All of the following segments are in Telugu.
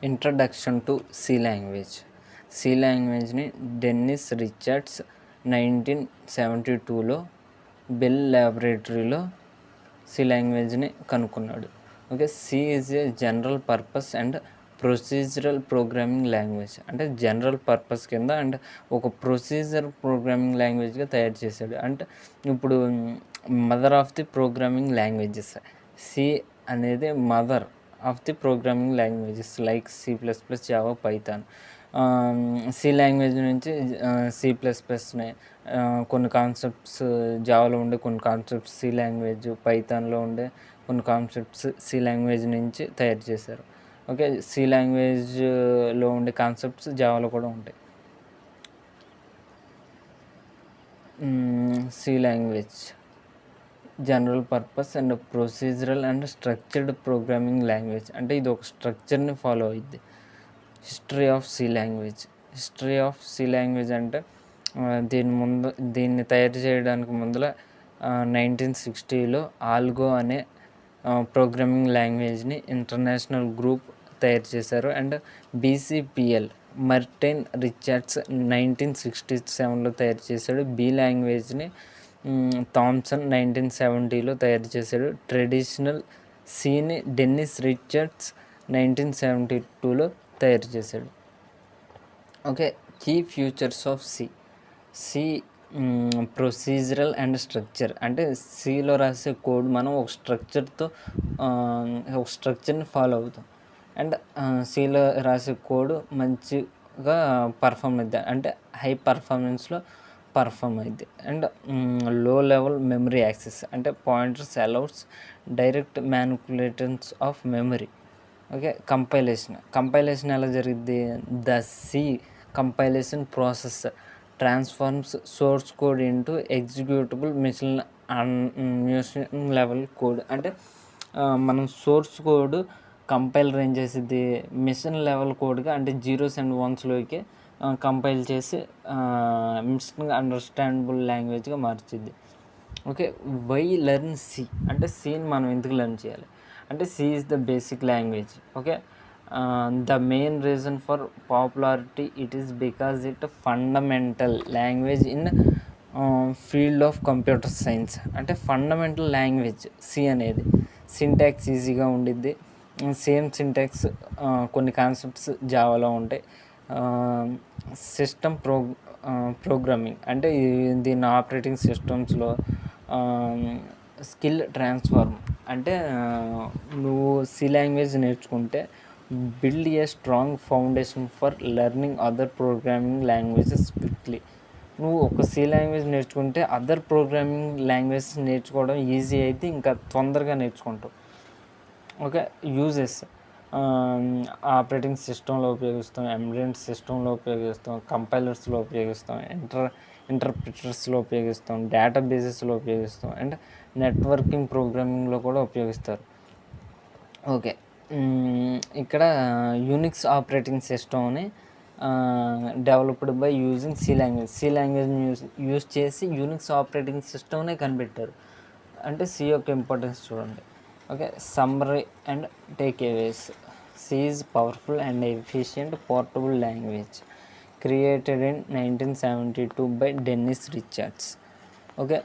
Introduction to C language. C లాంగ్వేజ్ని డెన్నిస్ రిచర్డ్స్ 1972లో బెల్ ల్యాబొరేటరీలో సి లాంగ్వేజ్ని కనుక్కున్నాడు. Okay, C is a general purpose and procedural programming language. అంటే జనరల్ పర్పస్ కింద అండ్ ఒక ప్రొసీజర్ ప్రోగ్రామింగ్ లాంగ్వేజ్గా తయారు చేశాడు. అంటే ఇప్పుడు mother of the programming languages. C అనేది mother of the programming languages like C++, Java, Python. C language నుంచి C++ని కొన్ని కాన్సెప్ట్స్ జావాలో ఉండే కొన్ని కాన్సెప్ట్స్ సి లాంగ్వేజ్, పైథాన్లో ఉండే కొన్ని కాన్సెప్ట్స్ సి లాంగ్వేజ్ నుంచి తయారు చేశారు. ఓకే, సి లాంగ్వేజ్లో ఉండే కాన్సెప్ట్స్ జావాలో కూడా ఉంటాయి. C language general purpose and procedural and structured programming language. అంటే ఇది ఒక స్ట్రక్చర్ని ఫాలో అయ్యిద్ది. History of C language. History of C language అంటే దీన్ని తయారు చేయడానికి ముందర 1960లో ఆల్గో అనే ప్రోగ్రామింగ్ లాంగ్వేజ్ని ఇంటర్నేషనల్ గ్రూప్ తయారు చేశారు. అండ్ BCPL మార్టిన్ రిచర్డ్స్ 1967లో తయారు చేశాడు. బి లాంగ్వేజ్ని థామ్సన్ 1970లో తయారు చేశాడు. ట్రెడిషనల్ సిని డెన్నిస్ రిచర్డ్స్ 1972లో తయారు చేశాడు. Okay, key features of C. C procedural and structure. అంటే సిలో రాసే కోడ్ మనం ఒక స్ట్రక్చర్ని ఫాలో అవుతాం. అండ్ సిలో రాసే కోడ్ మంచిగా పర్ఫామ్ అవుతుంది, అంటే హై పర్ఫార్మెన్స్లో పర్ఫామ్ అయింది. And low level memory access. అంటే pointers allows direct manipulations of memory. Okay, compilation ఎలా జరిగింది? The C compilation process transforms source code into executable machine level code. అంటే మనం సోర్స్ కోడ్ కంపైలర్ ఏం చేసిద్ది, మిషన్ లెవెల్ కోడ్గా అంటే 0s and 1sలోకి కంపైల్ చేసి మిషన్ అండర్స్టాండబుల్ లాంగ్వేజ్గా మార్చిద్ది. Okay, why learn C. అంటే సిని మనం ఎందుకు లెర్న్ చేయాలి అంటే C is the basic language. Okay, the main reason for popularity it is because it fundamental language in field of computer science. అంటే ఫండమెంటల్ లాంగ్వేజ్ సి అనేది. సింటాక్స్ ఈజీగా ఉండిద్ది. సేమ్ సింటాక్స్ కొన్ని కాన్సెప్ట్స్ జావాలో ఉంటాయి. సిస్టమ్ ప్రోగ్రామింగ్ అంటే దీన్ని ఆపరేటింగ్ సిస్టమ్స్లో స్కిల్ ట్రాన్స్ఫార్మ్. అంటే నువ్వు సి లాంగ్వేజ్ నేర్చుకుంటే build a strong foundation for learning other programming languages quickly. నువ్వు ఒక సి లాంగ్వేజ్ నేర్చుకుంటే అదర్ ప్రోగ్రామింగ్ లాంగ్వేజెస్ నేర్చుకోవడం ఈజీ అయితే ఇంకా తొందరగా నేర్చుకుంటావు. ఓకే, యూజెస్ ఆపరేటింగ్ సిస్టంలో ఉపయోగిస్తాం, ఎంబెడెడ్ సిస్టంలో ఉపయోగిస్తాం, కంపైలర్స్లో ఉపయోగిస్తాం, ఇంటర్ప్రిటర్స్లో ఉపయోగిస్తాం, డేటాబేసెస్లో ఉపయోగిస్తాం, అండ్ నెట్వర్కింగ్ ప్రోగ్రామింగ్లో కూడా ఉపయోగిస్తారు. ఓకే, ఇక్కడ యూనిక్స్ ఆపరేటింగ్ సిస్టమ్ని developed by using C language. C లాంగ్వేజ్ని యూజ్ చేసి యూనిక్స్ ఆపరేటింగ్ సిస్టమ్నే కనిపెట్టారు. అంటే సి యొక్క ఇంపార్టెన్స్ చూడండి. Okay, summary and takeaways. C is powerful and efficient portable language created in 1972 by Dennis Richards. Okay,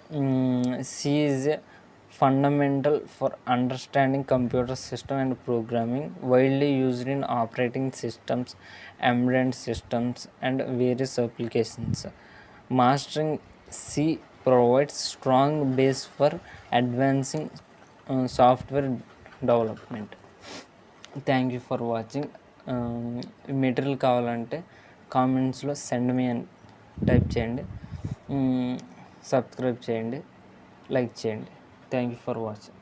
C is a fundamental for understanding computer system and programming, widely used in operating systems, embedded systems, and various applications. Mastering C provides strong base for advancing software development. Thank you for watching. Material కావాలంటే కామెంట్స్లో సెండ్ మీ అని టైప్ చేయండి. సబ్స్క్రైబ్ చేయండి, లైక్ చేయండి. Thank you for watching.